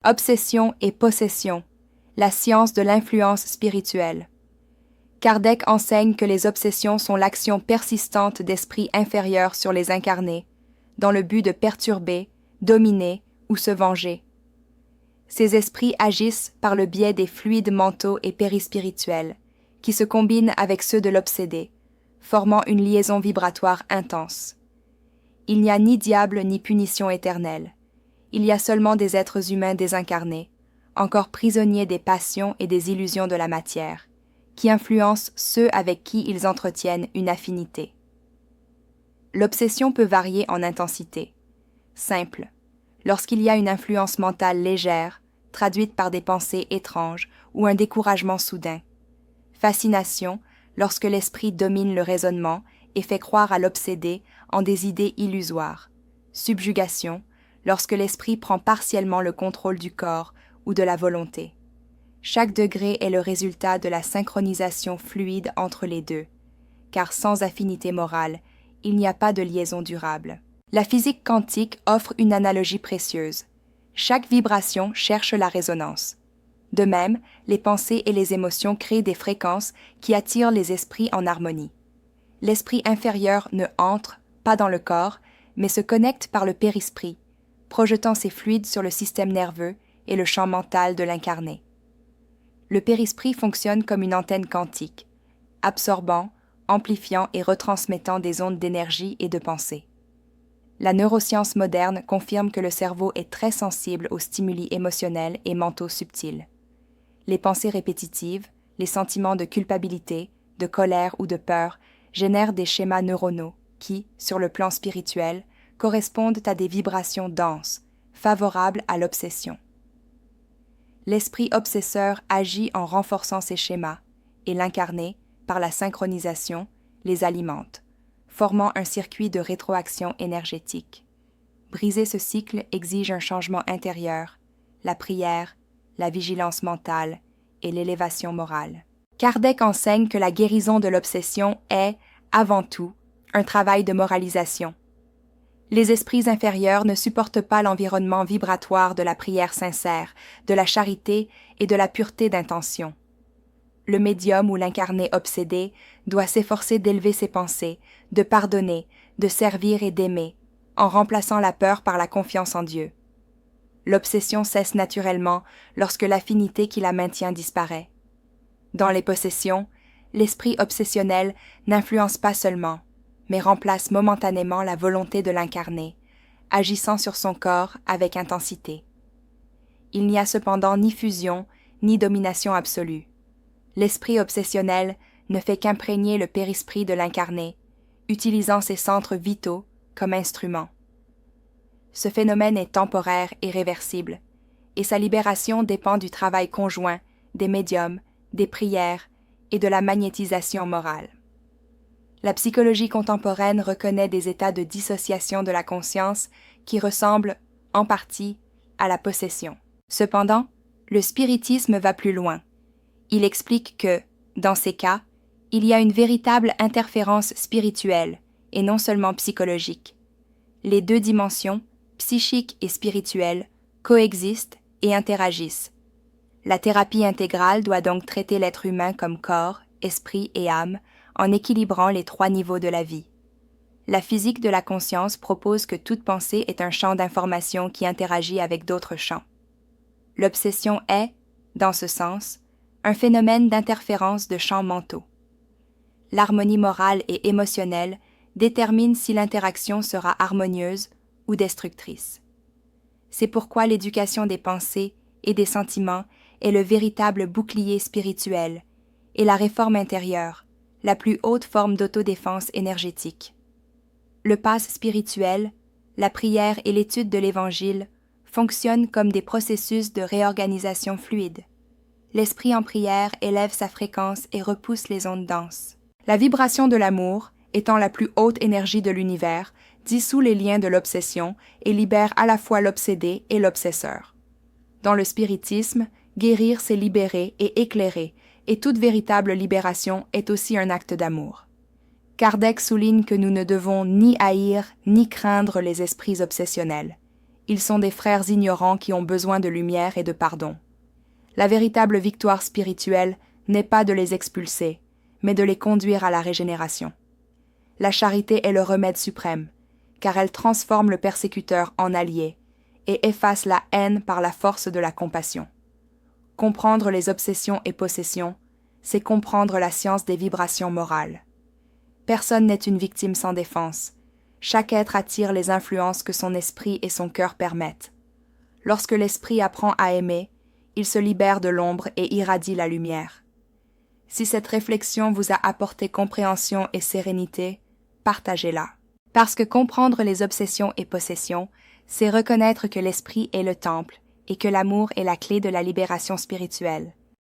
Obsession et possession, la science de l'influence spirituelle. Kardec enseigne que les obsessions sont l'action persistante d'esprits inférieurs sur les incarnés, dans le but de perturber, dominer ou se venger. Ces esprits agissent par le biais des fluides mentaux et périspirituels, qui se combinent avec ceux de l'obsédé, formant une liaison vibratoire intense. Il n'y a ni diable ni punition éternelle. Il y a seulement des êtres humains désincarnés, encore prisonniers des passions et des illusions de la matière, qui influencent ceux avec qui ils entretiennent une affinité. L'obsession peut varier en intensité. Simple, lorsqu'il y a une influence mentale légère, traduite par des pensées étranges ou un découragement soudain. Fascination, lorsque l'esprit domine le raisonnement et fait croire à l'obsédé en des idées illusoires. Subjugation, lorsque l'esprit prend partiellement le contrôle du corps ou de la volonté. Chaque degré est le résultat de la synchronisation fluide entre les deux, car sans affinité morale, il n'y a pas de liaison durable. La physique quantique offre une analogie précieuse. Chaque vibration cherche la résonance. De même, les pensées et les émotions créent des fréquences qui attirent les esprits en harmonie. L'esprit inférieur ne entre pas dans le corps, mais se connecte par le périsprit, projetant ses fluides sur le système nerveux et le champ mental de l'incarné. Le périsprit fonctionne comme une antenne quantique, absorbant, amplifiant et retransmettant des ondes d'énergie et de pensée. La neuroscience moderne confirme que le cerveau est très sensible aux stimuli émotionnels et mentaux subtils. Les pensées répétitives, les sentiments de culpabilité, de colère ou de peur génèrent des schémas neuronaux qui, sur le plan spirituel, correspondent à des vibrations denses, favorables à l'obsession. L'esprit obsesseur agit en renforçant ces schémas, et l'incarné, par la synchronisation, les alimente, formant un circuit de rétroaction énergétique. Briser ce cycle exige un changement intérieur, la prière, la vigilance mentale et l'élévation morale. Kardec enseigne que la guérison de l'obsession est, avant tout, un travail de moralisation. Les esprits inférieurs ne supportent pas l'environnement vibratoire de la prière sincère, de la charité et de la pureté d'intention. Le médium ou l'incarné obsédé doit s'efforcer d'élever ses pensées, de pardonner, de servir et d'aimer, en remplaçant la peur par la confiance en Dieu. L'obsession cesse naturellement lorsque l'affinité qui la maintient disparaît. Dans les possessions, l'esprit obsessionnel n'influence pas seulement, mais remplace momentanément la volonté de l'incarné, agissant sur son corps avec intensité. Il n'y a cependant ni fusion, ni domination absolue. L'esprit obsessionnel ne fait qu'imprégner le périsprit de l'incarné, utilisant ses centres vitaux comme instruments. Ce phénomène est temporaire et réversible, et sa libération dépend du travail conjoint des médiums, des prières et de la magnétisation morale. La psychologie contemporaine reconnaît des états de dissociation de la conscience qui ressemblent, en partie, à la possession. Cependant, le spiritisme va plus loin. Il explique que, dans ces cas, il y a une véritable interférence spirituelle, et non seulement psychologique. Les deux dimensions, psychique et spirituelle, coexistent et interagissent. La thérapie intégrale doit donc traiter l'être humain comme corps, esprit et âme, en équilibrant les trois niveaux de la vie. La physique de la conscience propose que toute pensée est un champ d'information qui interagit avec d'autres champs. L'obsession est, dans ce sens, un phénomène d'interférence de champs mentaux. L'harmonie morale et émotionnelle détermine si l'interaction sera harmonieuse ou destructrice. C'est pourquoi l'éducation des pensées et des sentiments est le véritable bouclier spirituel et la réforme intérieure, la plus haute forme d'autodéfense énergétique. Le passe spirituel, la prière et l'étude de l'Évangile fonctionnent comme des processus de réorganisation fluide. L'esprit en prière élève sa fréquence et repousse les ondes denses. La vibration de l'amour, étant la plus haute énergie de l'univers, dissout les liens de l'obsession et libère à la fois l'obsédé et l'obsesseur. Dans le spiritisme, guérir c'est libérer et éclairer, et toute véritable libération est aussi un acte d'amour. Kardec souligne que nous ne devons ni haïr ni craindre les esprits obsessionnels. Ils sont des frères ignorants qui ont besoin de lumière et de pardon. La véritable victoire spirituelle n'est pas de les expulser, mais de les conduire à la régénération. La charité est le remède suprême, car elle transforme le persécuteur en allié et efface la haine par la force de la compassion. Comprendre les obsessions et possessions, c'est comprendre la science des vibrations morales. Personne n'est une victime sans défense. Chaque être attire les influences que son esprit et son cœur permettent. Lorsque l'esprit apprend à aimer, il se libère de l'ombre et irradie la lumière. Si cette réflexion vous a apporté compréhension et sérénité, partagez-la. Parce que comprendre les obsessions et possessions, c'est reconnaître que l'esprit est le temple et que l'amour est la clé de la libération spirituelle.